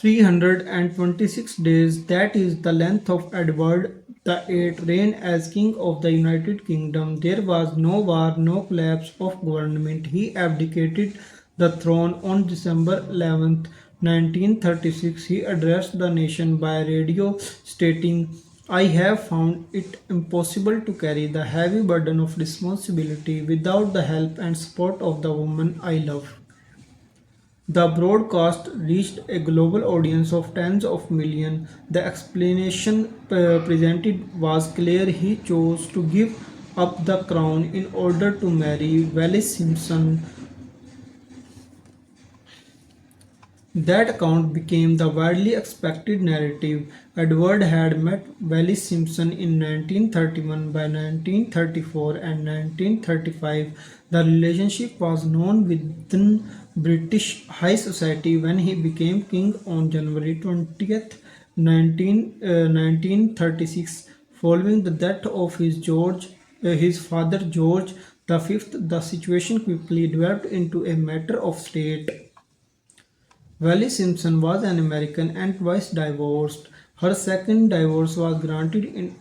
326 days, that is the length of Edward the Eighth reign as King of the United Kingdom. There was no war, no collapse of government. He abdicated the throne on December 11th, 1936. He addressed the nation by radio, stating, I have found it impossible to carry the heavy burden of responsibility without the help and support of the woman I love. The broadcast reached a global audience of tens of millions. The explanation presented was clear. He chose to give up the crown in order to marry Wallis Simpson. That account became the widely expected narrative. Edward had met Wallis Simpson in 1931. By 1934 and 1935, the relationship was known within British high society. When he became king on January 20th, 1936, following the death of his father George V, the situation quickly developed into a matter of state. Wallis Simpson was an American and twice divorced. Her second divorce was granted in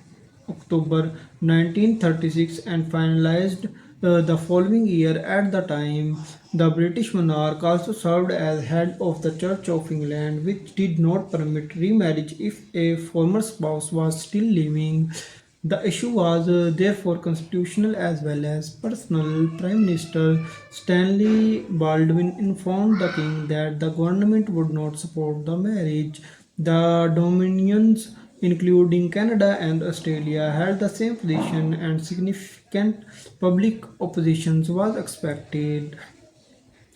October 1936 and finalized the following year. At the time, the British monarch also served as head of the Church of England, which did not permit remarriage if a former spouse was still living. The issue was therefore constitutional as well as personal. Prime Minister Stanley Baldwin informed the king that the government would not support the marriage. The dominions, including Canada and Australia, held the same position, and significant public opposition was expected.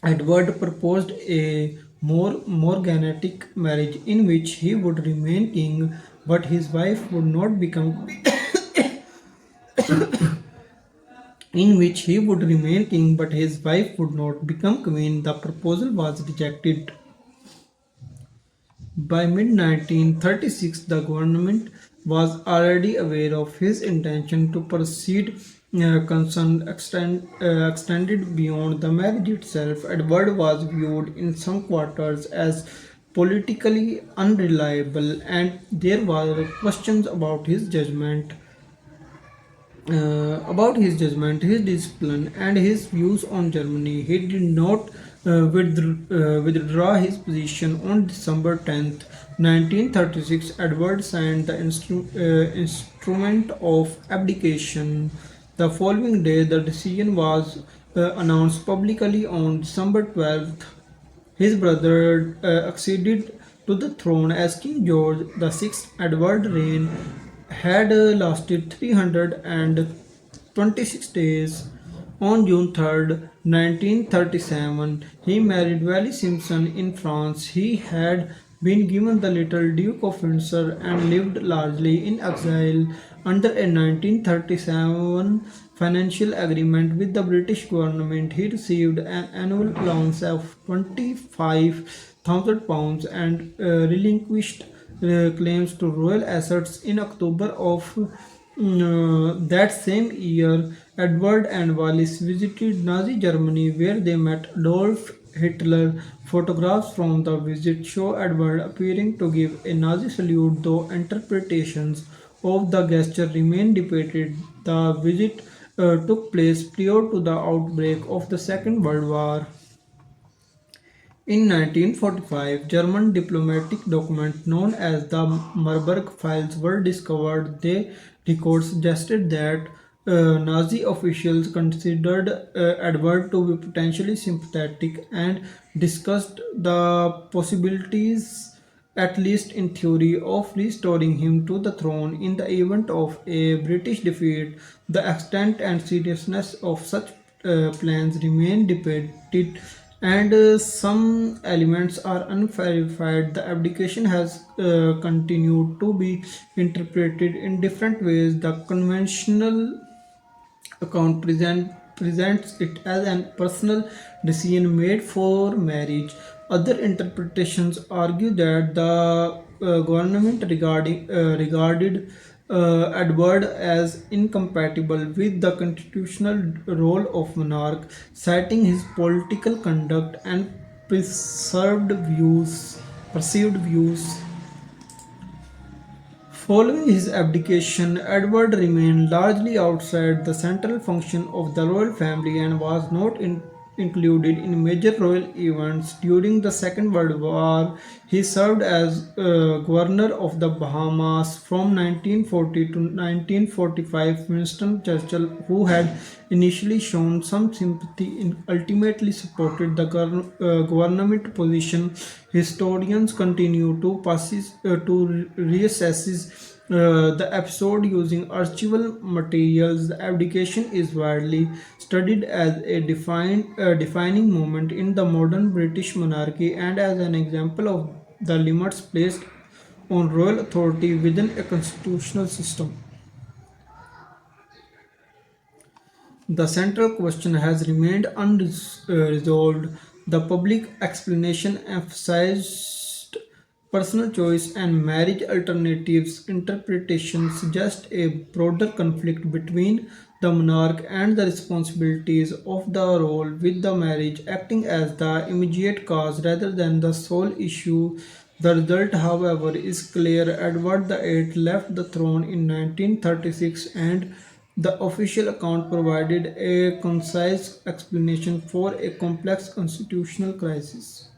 Edward proposed a more morganatic marriage in which he would remain king, but his wife would not become in which he would remain king but his wife would not become queen. The proposal was rejected. By mid 1936, the government was already aware of his intention to proceed. Concern extended beyond the marriage itself. Edward was viewed in some quarters as politically unreliable, and there were questions about his judgment, his discipline, and his views on Germany. He did not withdraw his position on December 10th, 1936. Edward signed the instrument of abdication. The following day, the decision was announced publicly on December 12th. His brother acceded to the throne as King George VI. Edward's reign had lasted 326 days. On June 3rd, 1937, he married Wallis Simpson in France. He had been given the title Duke of Windsor and lived largely in exile. Under a 1937 financial agreement with the British government, he received an annual allowance of £25,000 and relinquished claims to royal assets. In October of that same year, Edward and Wallis visited Nazi Germany, where they met Adolf Hitler. Photographs from the visit show Edward appearing to give a Nazi salute, though interpretations of the gesture remain debated. The visit took place prior to the outbreak of the Second World War. In 1945, German diplomatic documents known as the Marburg Files were discovered. The records suggested that Nazi officials considered Edward to be potentially sympathetic and discussed the possibilities, at least in theory, of restoring him to the throne in the event of a British defeat. The extent and seriousness of such plans remain debated, and some elements are unverified. The abdication has continued to be interpreted in different ways. The conventional account presents it as a personal decision made for marriage. Other interpretations argue that the government regarded Edward as incompatible with the constitutional role of monarch, citing his political conduct and preserved views. perceived views. Following his abdication, Edward remained largely outside the central function of the royal family and was not included in major royal events. During the Second World War, he served as governor of the Bahamas from 1940 to 1945. Winston Churchill, who had initially shown some sympathy, ultimately supported the government position. Historians continue to reassess the episode using archival materials. The abdication is widely studied as a defining moment in the modern British monarchy and as an example of the limits placed on royal authority within a constitutional system. The central question has remained unresolved. The public explanation emphasized personal choice and marriage alternatives. Interpretation suggest a broader conflict between the monarch and the responsibilities of the role, with the marriage acting as the immediate cause rather than the sole issue. The result, however, is clear. Edward VIII left the throne in 1936, and the official account provided a concise explanation for a complex constitutional crisis.